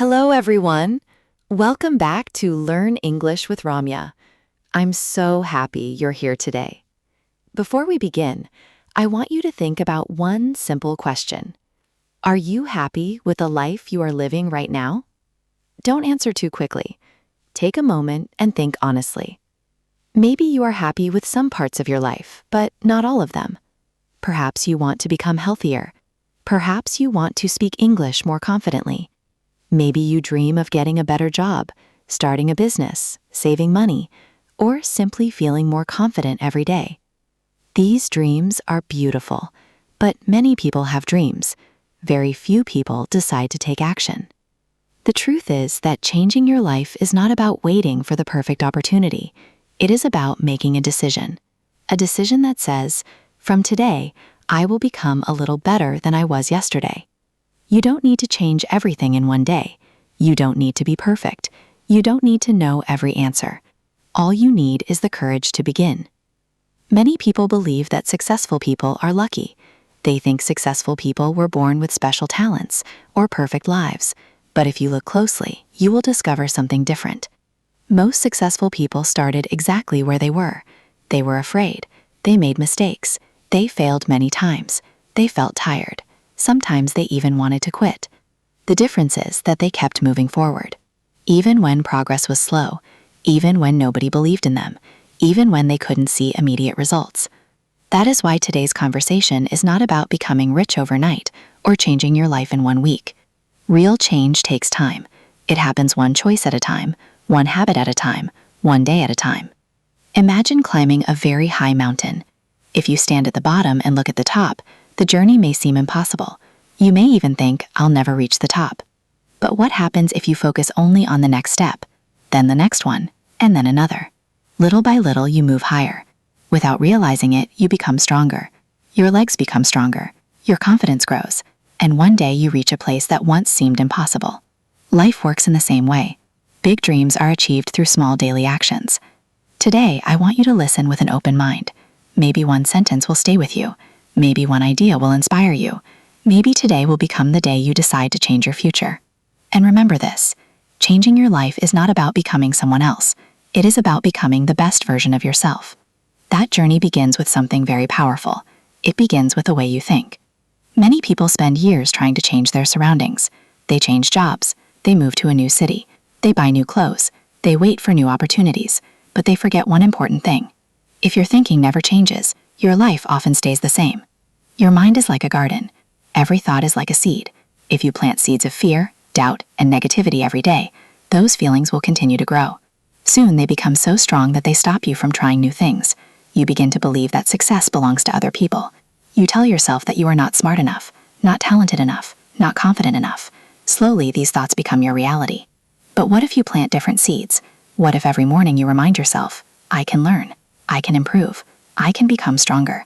Hello, everyone. Welcome back to Learn English with Ramya. I'm so happy you're here today. Before we begin, I want you to think about one simple question. Are you happy with the life you are living right now? Don't answer too quickly. Take a moment and think honestly. Maybe you are happy with some parts of your life, but not all of them. Perhaps you want to become healthier. Perhaps you want to speak English more confidently. Maybe you dream of getting a better job, starting a business, saving money, or simply feeling more confident every day. These dreams are beautiful, but many people have dreams. Very few people decide to take action. The truth is that changing your life is not about waiting for the perfect opportunity. It is about making a decision that says, from today, I will become a little better than I was yesterday. You don't need to change everything in one day. You don't need to be perfect. You don't need to know every answer. All you need is the courage to begin. Many people believe that successful people are lucky. They think successful people were born with special talents or perfect lives. But if you look closely, you will discover something different. Most successful people started exactly where they were. They were afraid. They made mistakes. They failed many times. They felt tired. Sometimes they even wanted to quit. The difference is that they kept moving forward. Even when progress was slow, even when nobody believed in them, even when they couldn't see immediate results. That is why today's conversation is not about becoming rich overnight or changing your life in 1 week. Real change takes time. It happens one choice at a time, one habit at a time, one day at a time. Imagine climbing a very high mountain. If you stand at the bottom and look at the top, the journey may seem impossible. You may even think, I'll never reach the top. But what happens if you focus only on the next step, then the next one, and then another? Little by little, you move higher. Without realizing it, you become stronger. Your legs become stronger. Your confidence grows. And one day you reach a place that once seemed impossible. Life works in the same way. Big dreams are achieved through small daily actions. Today, I want you to listen with an open mind. Maybe one sentence will stay with you. Maybe one idea will inspire you. Maybe today will become the day you decide to change your future. And remember this, changing your life is not about becoming someone else. It is about becoming the best version of yourself. That journey begins with something very powerful. It begins with the way you think. Many people spend years trying to change their surroundings. They change jobs. They move to a new city. They buy new clothes. They wait for new opportunities. But they forget one important thing. If your thinking never changes, your life often stays the same. Your mind is like a garden. Every thought is like a seed. If you plant seeds of fear, doubt, and negativity every day, those feelings will continue to grow. Soon they become so strong that they stop you from trying new things. You begin to believe that success belongs to other people. You tell yourself that you are not smart enough, not talented enough, not confident enough. Slowly, these thoughts become your reality. But what if you plant different seeds? What if every morning you remind yourself, I can learn, I can improve, I can become stronger?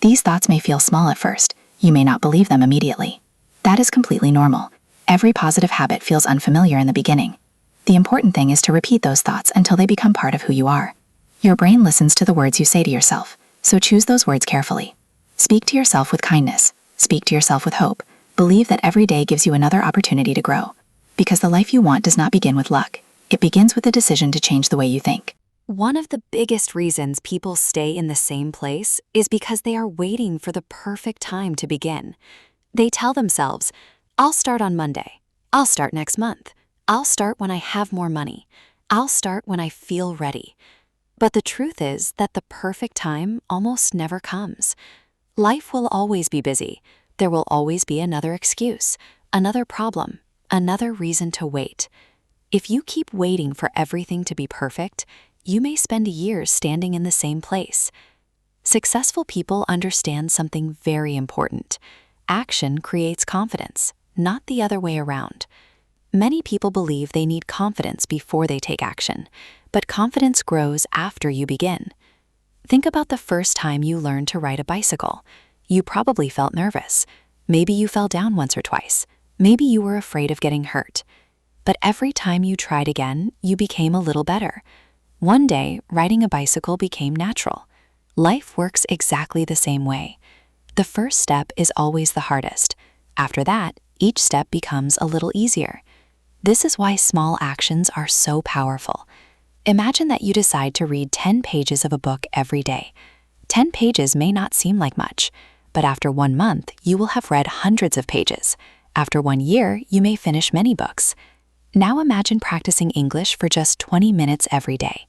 These thoughts may feel small at first. You may not believe them immediately. That is completely normal. Every positive habit feels unfamiliar in the beginning. The important thing is to repeat those thoughts until they become part of who you are. Your brain listens to the words you say to yourself, so choose those words carefully. Speak to yourself with kindness. Speak to yourself with hope. Believe that every day gives you another opportunity to grow. Because the life you want does not begin with luck. It begins with a decision to change the way you think. One of the biggest reasons people stay in the same place is because they are waiting for the perfect time to begin. They tell themselves, I'll start on Monday. I'll start next month. I'll start when I have more money. I'll start when I feel ready. But the truth is that the perfect time almost never comes. Life will always be busy. There will always be another excuse, another problem, another reason to wait. If you keep waiting for everything to be perfect, you may spend years standing in the same place. Successful people understand something very important. Action creates confidence, not the other way around. Many people believe they need confidence before they take action, but confidence grows after you begin. Think about the first time you learned to ride a bicycle. You probably felt nervous. Maybe you fell down once or twice. Maybe you were afraid of getting hurt. But every time you tried again, you became a little better. One day, riding a bicycle became natural. Life works exactly the same way. The first step is always the hardest. After that, each step becomes a little easier. This is why small actions are so powerful. Imagine that you decide to read 10 pages of a book every day. 10 pages may not seem like much, but after 1 month, you will have read hundreds of pages. After 1 year, you may finish many books. Now imagine practicing English for just 20 minutes every day.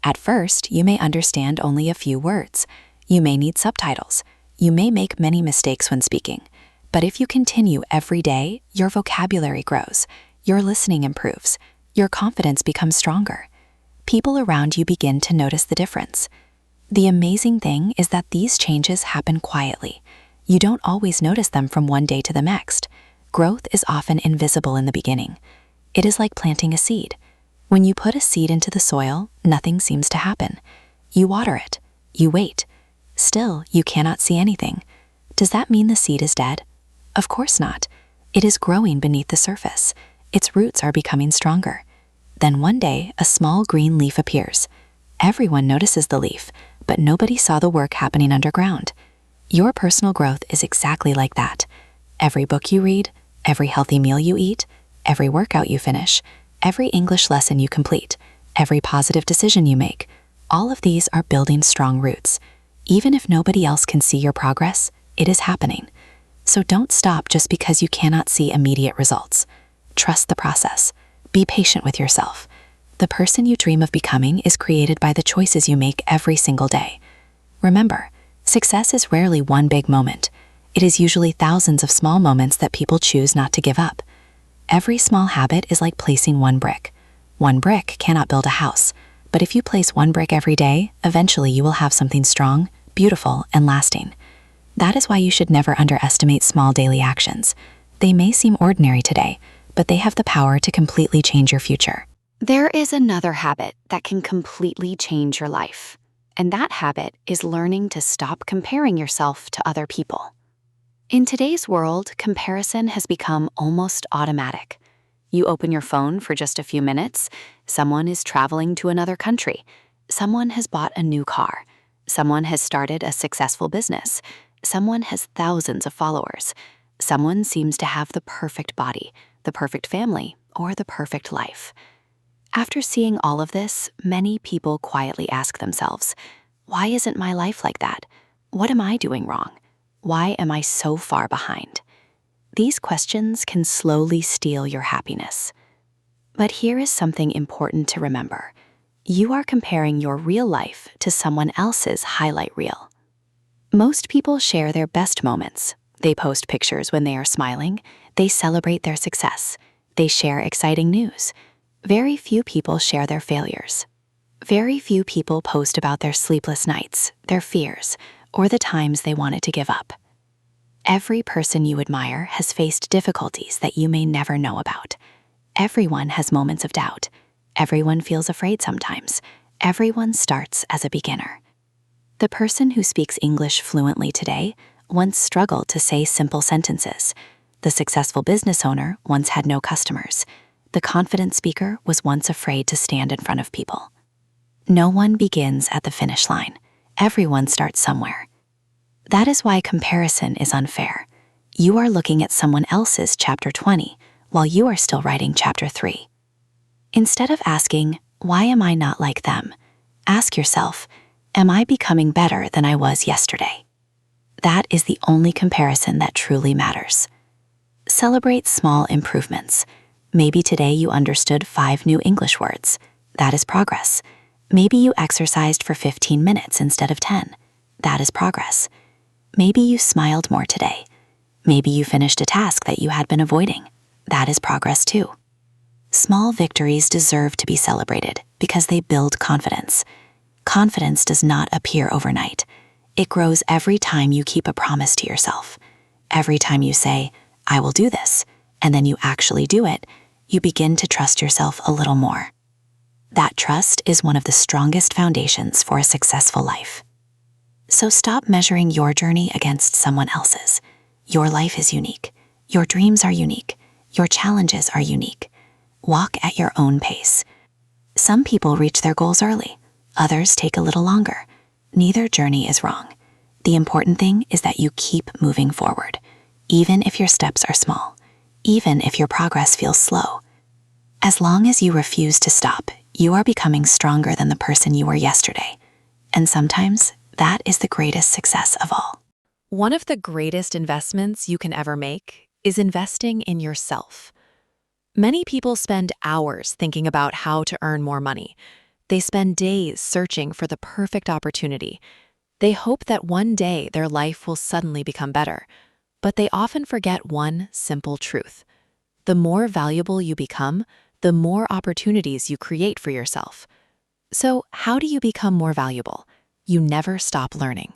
At first, you may understand only a few words. You may need subtitles. You may make many mistakes when speaking. But if you continue every day, your vocabulary grows, your listening improves, your confidence becomes stronger. People around you begin to notice the difference. The amazing thing is that these changes happen quietly. You don't always notice them from one day to the next. Growth is often invisible in the beginning. It is like planting a seed. When you put a seed into the soil, nothing seems to happen. You water it. You wait. Still, you cannot see anything. Does that mean the seed is dead? Of course not. It is growing beneath the surface. Its roots are becoming stronger. Then one day, a small green leaf appears. Everyone notices the leaf, but nobody saw the work happening underground. Your personal growth is exactly like that. Every book you read, every healthy meal you eat, every workout you finish, every English lesson you complete, every positive decision you make, all of these are building strong roots. Even if nobody else can see your progress, it is happening. So don't stop just because you cannot see immediate results. Trust the process. Be patient with yourself. The person you dream of becoming is created by the choices you make every single day. Remember, success is rarely one big moment. It is usually thousands of small moments that people choose not to give up. Every small habit is like placing one brick. One brick cannot build a house, but if you place one brick every day, eventually you will have something strong, beautiful, and lasting. That is why you should never underestimate small daily actions. They may seem ordinary today, but they have the power to completely change your future. There is another habit that can completely change your life, and that habit is learning to stop comparing yourself to other people. In today's world, comparison has become almost automatic. You open your phone for just a few minutes, someone is traveling to another country, someone has bought a new car, someone has started a successful business, someone has thousands of followers, someone seems to have the perfect body, the perfect family, or the perfect life. After seeing all of this, many people quietly ask themselves, why isn't my life like that? What am I doing wrong? Why am I so far behind? These questions can slowly steal your happiness. But here is something important to remember. You are comparing your real life to someone else's highlight reel. Most people share their best moments. They post pictures when they are smiling. They celebrate their success. They share exciting news. Very few people share their failures. Very few people post about their sleepless nights, their fears, or the times they wanted to give up. Every person you admire has faced difficulties that you may never know about. Everyone has moments of doubt. Everyone feels afraid sometimes. Everyone starts as a beginner. The person who speaks English fluently today once struggled to say simple sentences. The successful business owner once had no customers. The confident speaker was once afraid to stand in front of people. No one begins at the finish line. Everyone starts somewhere. That is why comparison is unfair. You are looking at someone else's chapter 20 while you are still writing chapter 3. Instead of asking, why am I not like them? Ask yourself, am I becoming better than I was yesterday? That is the only comparison that truly matters. Celebrate small improvements. Maybe today you understood 5 new English words. That is progress. Maybe you exercised for 15 minutes instead of 10. That is progress. Maybe you smiled more today. Maybe you finished a task that you had been avoiding. That is progress too. Small victories deserve to be celebrated because they build confidence. Confidence does not appear overnight. It grows every time you keep a promise to yourself. Every time you say, I will do this, and then you actually do it, you begin to trust yourself a little more. That trust is one of the strongest foundations for a successful life. So stop measuring your journey against someone else's. Your life is unique. Your dreams are unique. Your challenges are unique. Walk at your own pace. Some people reach their goals early. Others take a little longer. Neither journey is wrong. The important thing is that you keep moving forward, even if your steps are small, even if your progress feels slow. As long as you refuse to stop, you are becoming stronger than the person you were yesterday. And sometimes that is the greatest success of all. One of the greatest investments you can ever make is investing in yourself. Many people spend hours thinking about how to earn more money. They spend days searching for the perfect opportunity. They hope that one day their life will suddenly become better. But they often forget one simple truth. The more valuable you become, the more opportunities you create for yourself. So, how do you become more valuable? You never stop learning.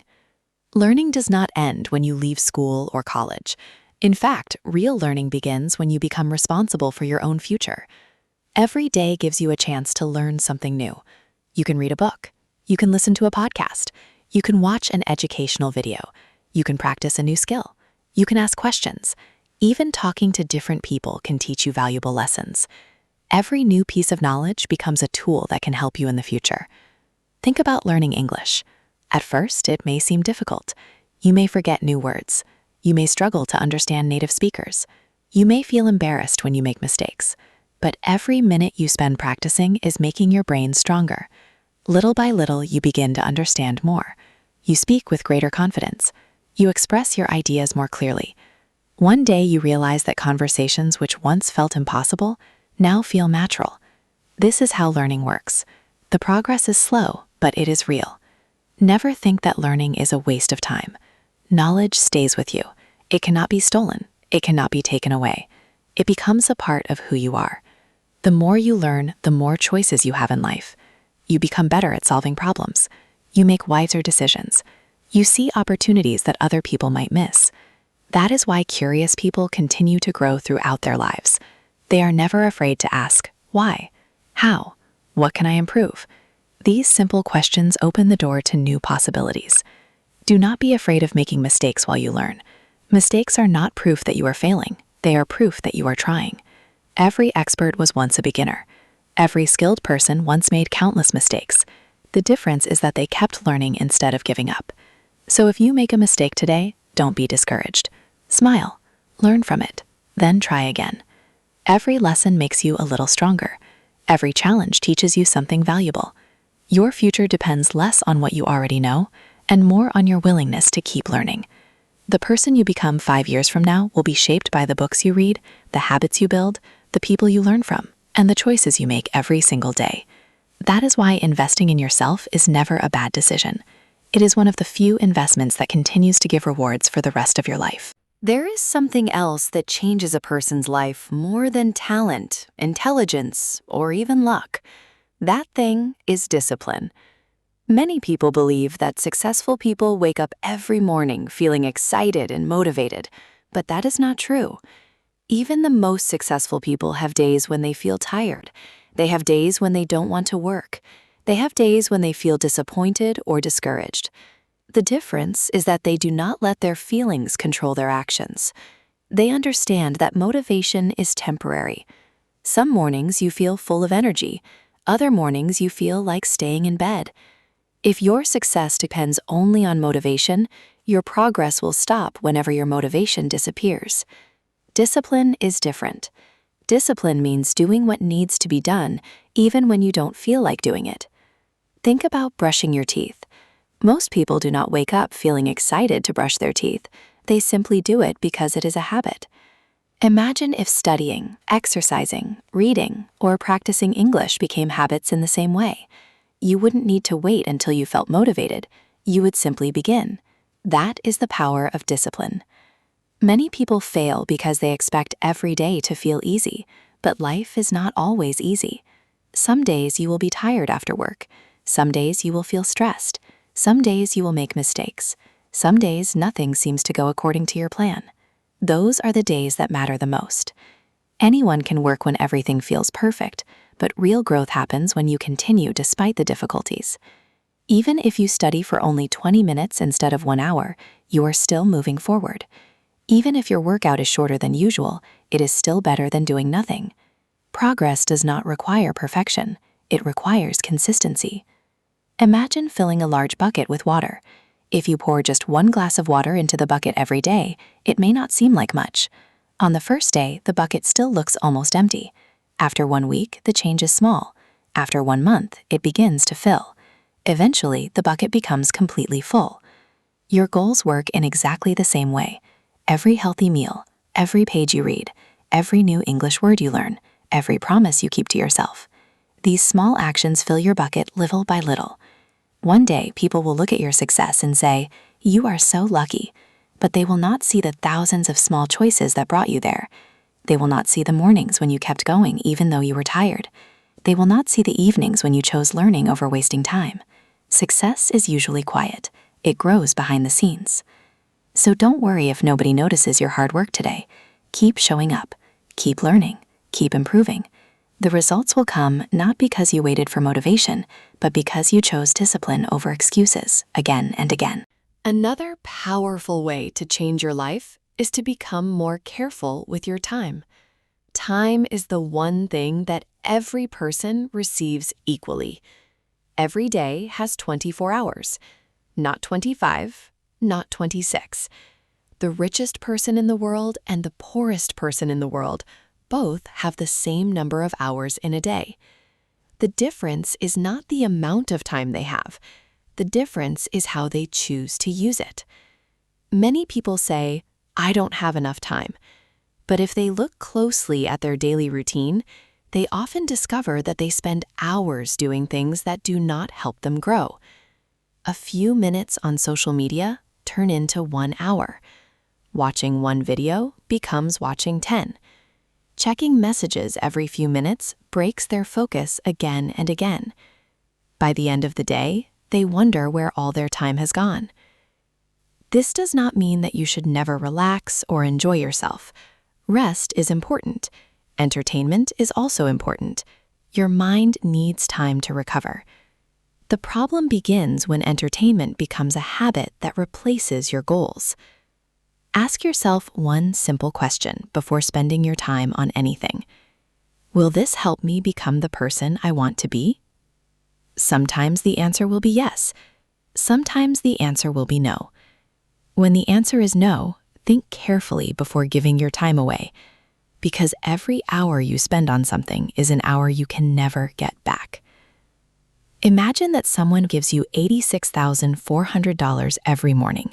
Learning does not end when you leave school or college. In fact, real learning begins when you become responsible for your own future. Every day gives you a chance to learn something new. You can read a book. You can listen to a podcast. You can watch an educational video. You can practice a new skill. You can ask questions. Even talking to different people can teach you valuable lessons. Every new piece of knowledge becomes a tool that can help you in the future. Think about learning English. At first, it may seem difficult. You may forget new words. You may struggle to understand native speakers. You may feel embarrassed when you make mistakes. But every minute you spend practicing is making your brain stronger. Little by little, you begin to understand more. You speak with greater confidence. You express your ideas more clearly. One day you realize that conversations which once felt impossible now feel natural. This is how learning works. The progress is slow, but it is real. Never think that learning is a waste of time. Knowledge stays with you. It cannot be stolen. It cannot be taken away. It becomes a part of who you are. The more you learn, the more choices you have in life. You become better at solving problems. You make wiser decisions. You see opportunities that other people might miss. That is why curious people continue to grow throughout their lives. They are never afraid to ask, why? How? What can I improve? These simple questions open the door to new possibilities. Do not be afraid of making mistakes while you learn. Mistakes are not proof that you are failing. They are proof that you are trying. Every expert was once a beginner. Every skilled person once made countless mistakes. The difference is that they kept learning instead of giving up. So if you make a mistake today, don't be discouraged. Smile, learn from it, then try again. Every lesson makes you a little stronger. Every challenge teaches you something valuable. Your future depends less on what you already know and more on your willingness to keep learning. The person you become 5 years from now will be shaped by the books you read, the habits you build, the people you learn from, and the choices you make every single day. That is why investing in yourself is never a bad decision. It is one of the few investments that continues to give rewards for the rest of your life. There is something else that changes a person's life more than talent, intelligence, or even luck. That thing is discipline. Many people believe that successful people wake up every morning feeling excited and motivated, but that is not true. Even the most successful people have days when they feel tired. They have days when they don't want to work. They have days when they feel disappointed or discouraged. The difference is that they do not let their feelings control their actions. They understand that motivation is temporary. Some mornings you feel full of energy. Other mornings you feel like staying in bed. If your success depends only on motivation, your progress will stop whenever your motivation disappears. Discipline is different. Discipline means doing what needs to be done, even when you don't feel like doing it. Think about brushing your teeth. Most people do not wake up feeling excited to brush their teeth. They simply do it because it is a habit. Imagine if studying, exercising, reading, or practicing English became habits in the same way. You wouldn't need to wait until you felt motivated. You would simply begin. That is the power of discipline. Many people fail because they expect every day to feel easy, but life is not always easy. Some days you will be tired after work. Some days you will feel stressed. Some days you will make mistakes. Some days nothing seems to go according to your plan. Those are the days that matter the most. Anyone can work when everything feels perfect, but real growth happens when you continue despite the difficulties. Even if you study for only 20 minutes instead of 1 hour, you are still moving forward. Even if your workout is shorter than usual, it is still better than doing nothing. Progress does not require perfection. It requires consistency. Imagine filling a large bucket with water. If you pour just 1 glass of water into the bucket every day, it may not seem like much. On the first day, the bucket still looks almost empty. After 1 week, the change is small. After 1 month, it begins to fill. Eventually, the bucket becomes completely full. Your goals work in exactly the same way. Every healthy meal, every page you read, every new English word you learn, every promise you keep to yourself. These small actions fill your bucket little by little. One day, people will look at your success and say, "You are so lucky," but they will not see the thousands of small choices that brought you there. They will not see the mornings when you kept going even though you were tired. They will not see the evenings when you chose learning over wasting time. Success is usually quiet. It grows behind the scenes. So don't worry if nobody notices your hard work today. Keep showing up. Keep learning. Keep improving. The results will come not because you waited for motivation, but because you chose discipline over excuses again and again. Another powerful way to change your life is to become more careful with your time. Time is the one thing that every person receives equally. Every day has 24 hours, not 25, not 26. The richest person in the world and the poorest person in the world both have the same number of hours in a day. The difference is not the amount of time they have. The difference is how they choose to use it. Many people say, "I don't have enough time." But if they look closely at their daily routine, they often discover that they spend hours doing things that do not help them grow. A few minutes on social media turn into 1 hour. Watching one video becomes watching 10. Checking messages every few minutes breaks their focus again and again. By the end of the day, they wonder where all their time has gone. This does not mean that you should never relax or enjoy yourself. Rest is important. Entertainment is also important. Your mind needs time to recover. The problem begins when entertainment becomes a habit that replaces your goals. Ask yourself one simple question before spending your time on anything. Will this help me become the person I want to be? Sometimes the answer will be yes. Sometimes the answer will be no. When the answer is no, think carefully before giving your time away, because every hour you spend on something is an hour you can never get back. Imagine that someone gives you $86,400 every morning.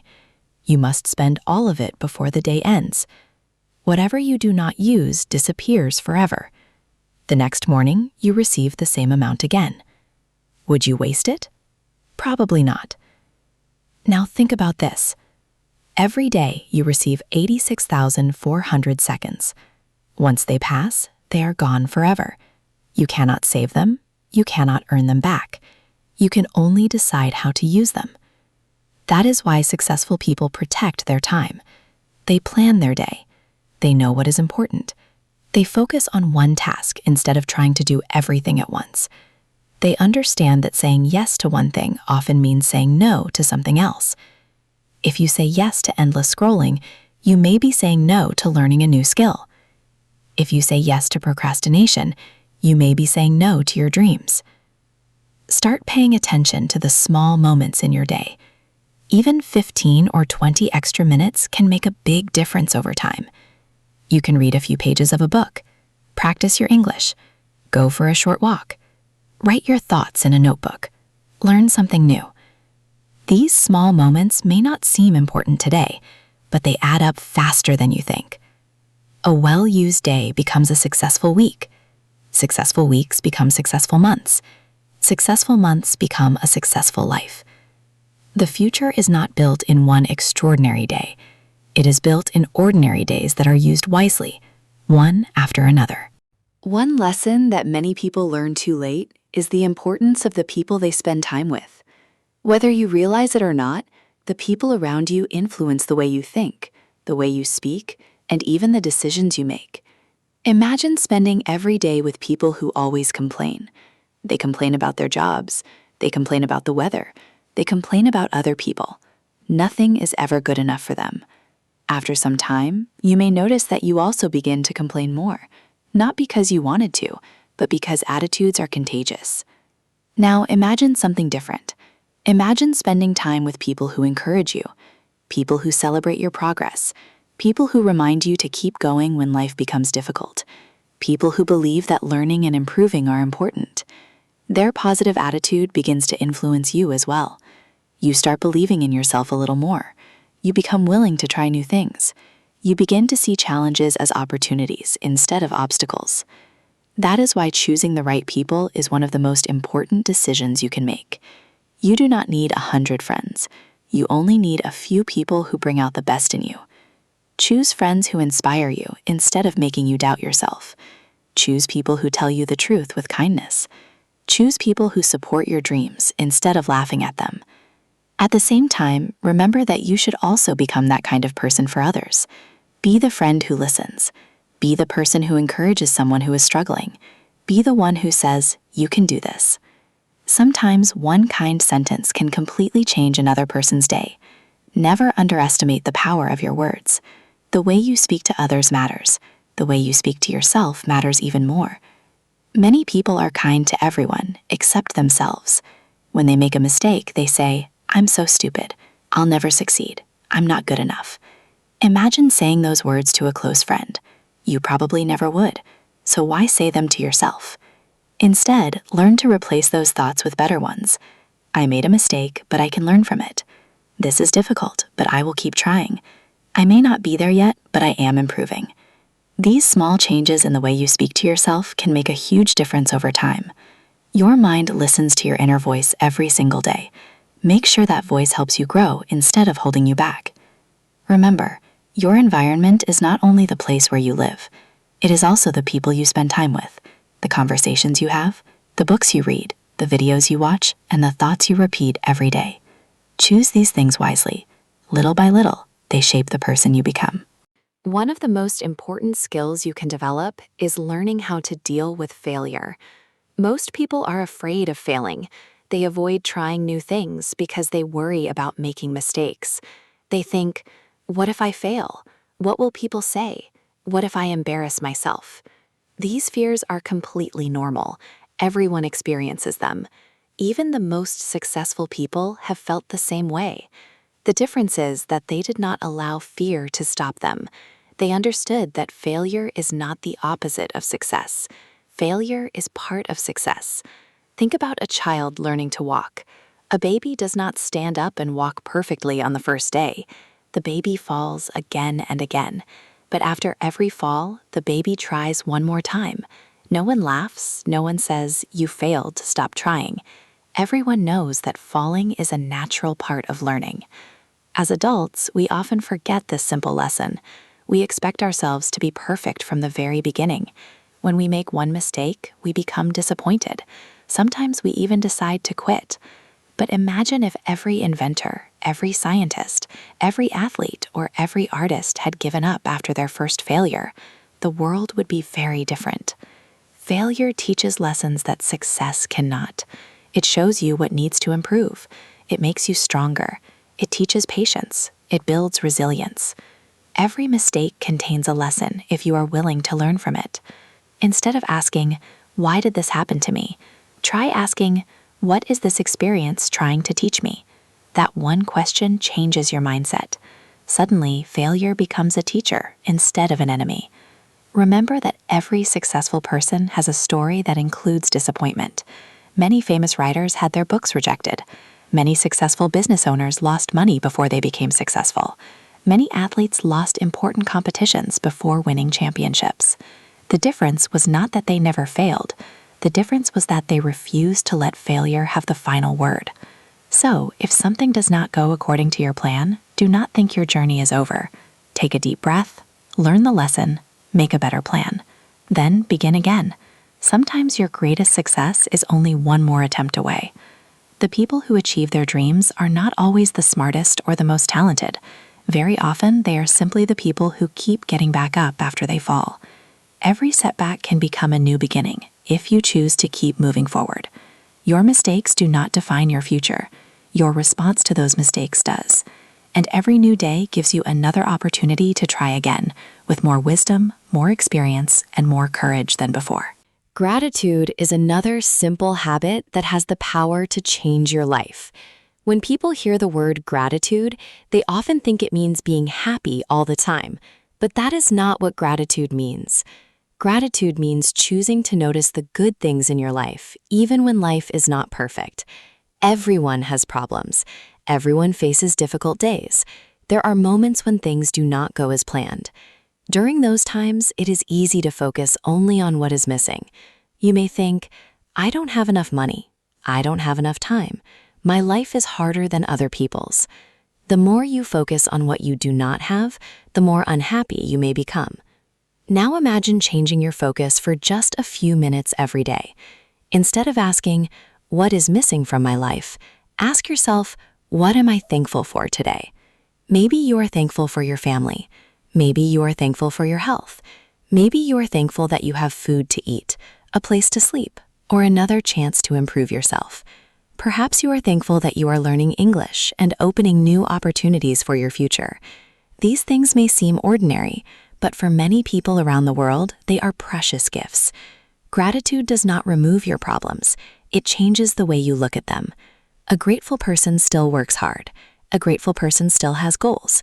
You must spend all of it before the day ends. Whatever you do not use disappears forever. The next morning, you receive the same amount again. Would you waste it? Probably not. Now think about this. Every day, you receive 86,400 seconds. Once they pass, they are gone forever. You cannot save them. You cannot earn them back. You can only decide how to use them. That is why successful people protect their time. They plan their day. They know what is important. They focus on one task instead of trying to do everything at once. They understand that saying yes to one thing often means saying no to something else. If you say yes to endless scrolling, you may be saying no to learning a new skill. If you say yes to procrastination, you may be saying no to your dreams. Start paying attention to the small moments in your day. Even 15 or 20 extra minutes can make a big difference over time. You can read a few pages of a book, practice your English, go for a short walk, write your thoughts in a notebook, learn something new. These small moments may not seem important today, but they add up faster than you think. A well-used day becomes a successful week. Successful weeks become successful months. Successful months become a successful life. The future is not built in one extraordinary day. It is built in ordinary days that are used wisely, one after another. One lesson that many people learn too late is the importance of the people they spend time with. Whether you realize it or not, the people around you influence the way you think, the way you speak, and even the decisions you make. Imagine spending every day with people who always complain. They complain about their jobs. They complain about the weather. They complain about other people. Nothing is ever good enough for them. After some time, you may notice that you also begin to complain more, not because you wanted to, but because attitudes are contagious. Now imagine something different. Imagine spending time with people who encourage you, people who celebrate your progress, people who remind you to keep going when life becomes difficult, people who believe that learning and improving are important. Their positive attitude begins to influence you as well. You start believing in yourself a little more. You become willing to try new things. You begin to see challenges as opportunities instead of obstacles. That is why choosing the right people is one of the most important decisions you can make. You do not need 100 friends. You only need a few people who bring out the best in you. Choose friends who inspire you instead of making you doubt yourself. Choose people who tell you the truth with kindness. Choose people who support your dreams instead of laughing at them. At the same time, remember that you should also become that kind of person for others. Be the friend who listens. Be the person who encourages someone who is struggling. Be the one who says, "You can do this." Sometimes one kind sentence can completely change another person's day. Never underestimate the power of your words. The way you speak to others matters. The way you speak to yourself matters even more. Many people are kind to everyone except themselves. When they make a mistake, they say, "I'm so stupid. I'll never succeed. I'm not good enough." Imagine saying those words to a close friend. You probably never would. So why say them to yourself? Instead, learn to replace those thoughts with better ones. I made a mistake, but I can learn from it. This is difficult, but I will keep trying. I may not be there yet, but I am improving. These small changes in the way you speak to yourself can make a huge difference over time. Your mind listens to your inner voice every single day. Make sure that voice helps you grow instead of holding you back. Remember, your environment is not only the place where you live. It is also the people you spend time with, the conversations you have, the books you read, the videos you watch, and the thoughts you repeat every day. Choose these things wisely. Little by little, they shape the person you become. One of the most important skills you can develop is learning how to deal with failure. Most people are afraid of failing. They avoid trying new things because they worry about making mistakes. They think, what if I fail? What will people say? What if I embarrass myself? These fears are completely normal. Everyone experiences them. Even the most successful people have felt the same way. The difference is that they did not allow fear to stop them. They understood that failure is not the opposite of success. Failure is part of success. Think about a child learning to walk. A baby does not stand up and walk perfectly on the first day. The baby falls again and again. But after every fall, the baby tries one more time. No one laughs, no one says, "You failed, stop trying." Everyone knows that falling is a natural part of learning. As adults, we often forget this simple lesson. We expect ourselves to be perfect from the very beginning. When we make one mistake, we become disappointed. Sometimes we even decide to quit. But imagine if every inventor, every scientist, every athlete, or every artist had given up after their first failure. The world would be very different. Failure teaches lessons that success cannot. It shows you what needs to improve. It makes you stronger. It teaches patience. It builds resilience. Every mistake contains a lesson if you are willing to learn from it. Instead of asking, "Why did this happen to me?" try asking, "What is this experience trying to teach me?" That one question changes your mindset. Suddenly, failure becomes a teacher instead of an enemy. Remember that every successful person has a story that includes disappointment. Many famous writers had their books rejected. Many successful business owners lost money before they became successful. Many athletes lost important competitions before winning championships. The difference was not that they never failed. The difference was that they refused to let failure have the final word. So, if something does not go according to your plan, do not think your journey is over. Take a deep breath, learn the lesson, make a better plan. Then begin again. Sometimes your greatest success is only one more attempt away. The people who achieve their dreams are not always the smartest or the most talented. Very often, they are simply the people who keep getting back up after they fall. Every setback can become a new beginning if you choose to keep moving forward. Your mistakes do not define your future. Your response to those mistakes does. And every new day gives you another opportunity to try again, with more wisdom, more experience, and more courage than before. Gratitude is another simple habit that has the power to change your life. When people hear the word gratitude, they often think it means being happy all the time, but that is not what gratitude means. Gratitude means choosing to notice the good things in your life, even when life is not perfect. Everyone has problems. Everyone faces difficult days. There are moments when things do not go as planned. During those times, it is easy to focus only on what is missing. You may think, I don't have enough money. I don't have enough time. My life is harder than other people's. The more you focus on what you do not have, the more unhappy you may become. Now imagine changing your focus for just a few minutes every day. Instead of asking, what is missing from my life? Ask yourself, what am I thankful for today? Maybe you are thankful for your family. Maybe you are thankful for your health. Maybe you are thankful that you have food to eat, a place to sleep, or another chance to improve yourself. Perhaps you are thankful that you are learning English and opening new opportunities for your future. These things may seem ordinary, but for many people around the world, they are precious gifts. Gratitude does not remove your problems. It changes the way you look at them. A grateful person still works hard. A grateful person still has goals.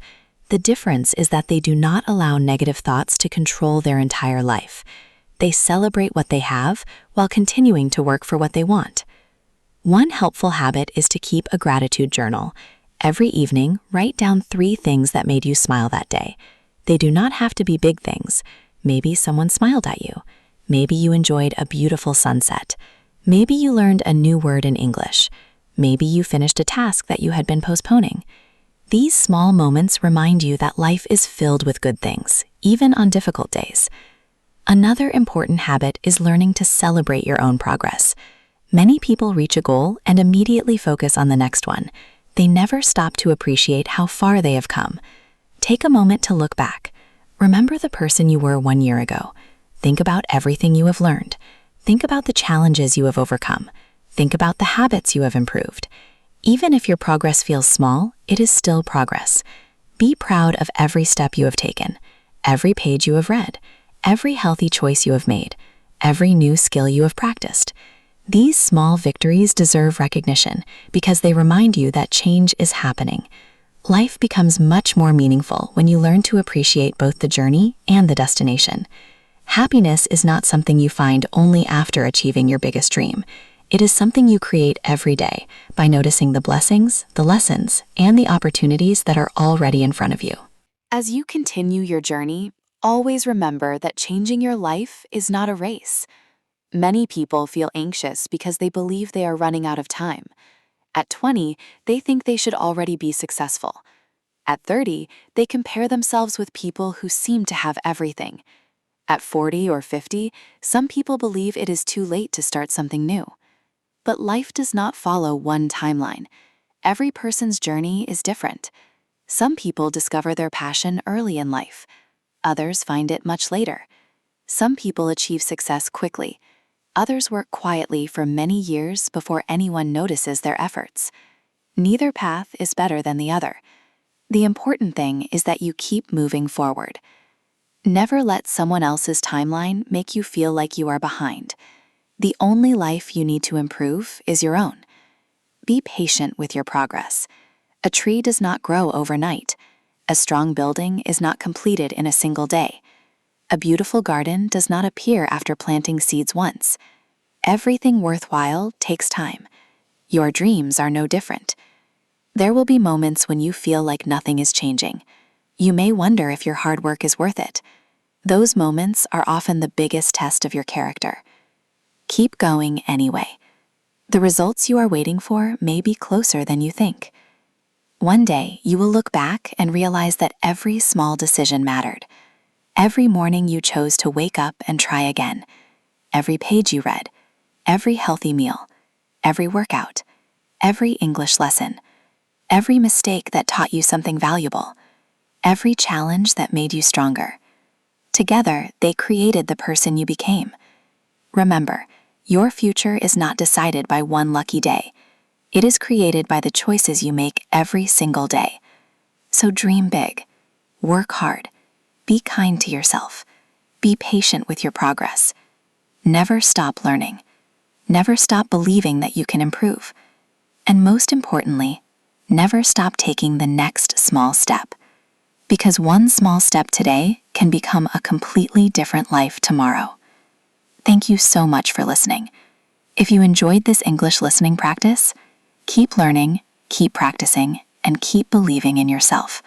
The difference is that they do not allow negative thoughts to control their entire life. They celebrate what they have while continuing to work for what they want. One helpful habit is to keep a gratitude journal. Every evening, write down 3 things that made you smile that day. They do not have to be big things. Maybe someone smiled at you. Maybe you enjoyed a beautiful sunset. Maybe you learned a new word in English. Maybe you finished a task that you had been postponing. These small moments remind you that life is filled with good things, even on difficult days. Another important habit is learning to celebrate your own progress. Many people reach a goal and immediately focus on the next one. They never stop to appreciate how far they have come. Take a moment to look back. Remember the person you were 1 year ago. Think about everything you have learned. Think about the challenges you have overcome. Think about the habits you have improved. Even if your progress feels small, it is still progress. Be proud of every step you have taken, every page you have read, every healthy choice you have made, every new skill you have practiced. These small victories deserve recognition because they remind you that change is happening. Life becomes much more meaningful when you learn to appreciate both the journey and the destination. Happiness is not something you find only after achieving your biggest dream. It is something you create every day by noticing the blessings, the lessons, and the opportunities that are already in front of you. As you continue your journey, always remember that changing your life is not a race. Many people feel anxious because they believe they are running out of time. At 20, they think they should already be successful. At 30, they compare themselves with people who seem to have everything. At 40 or 50, some people believe it is too late to start something new. But life does not follow one timeline. Every person's journey is different. Some people discover their passion early in life. Others find it much later. Some people achieve success quickly. Others work quietly for many years before anyone notices their efforts. Neither path is better than the other. The important thing is that you keep moving forward. Never let someone else's timeline make you feel like you are behind. The only life you need to improve is your own. Be patient with your progress. A tree does not grow overnight. A strong building is not completed in a single day. A beautiful garden does not appear after planting seeds once. Everything worthwhile takes time. Your dreams are no different. There will be moments when you feel like nothing is changing. You may wonder if your hard work is worth it. Those moments are often the biggest test of your character. Keep going anyway. The results you are waiting for may be closer than you think. One day, you will look back and realize that every small decision mattered. Every morning you chose to wake up and try again. Every page you read. Every healthy meal. Every workout. Every English lesson. Every mistake that taught you something valuable. Every challenge that made you stronger. Together, they created the person you became. Remember, your future is not decided by one lucky day. It is created by the choices you make every single day. So dream big. Work hard. Be kind to yourself. Be patient with your progress. Never stop learning. Never stop believing that you can improve. And most importantly, never stop taking the next small step. Because one small step today can become a completely different life tomorrow. Thank you so much for listening. If you enjoyed this English listening practice, keep learning, keep practicing, and keep believing in yourself.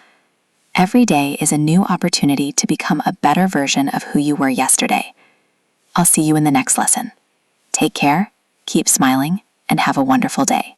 Every day is a new opportunity to become a better version of who you were yesterday. I'll see you in the next lesson. Take care, keep smiling, and have a wonderful day.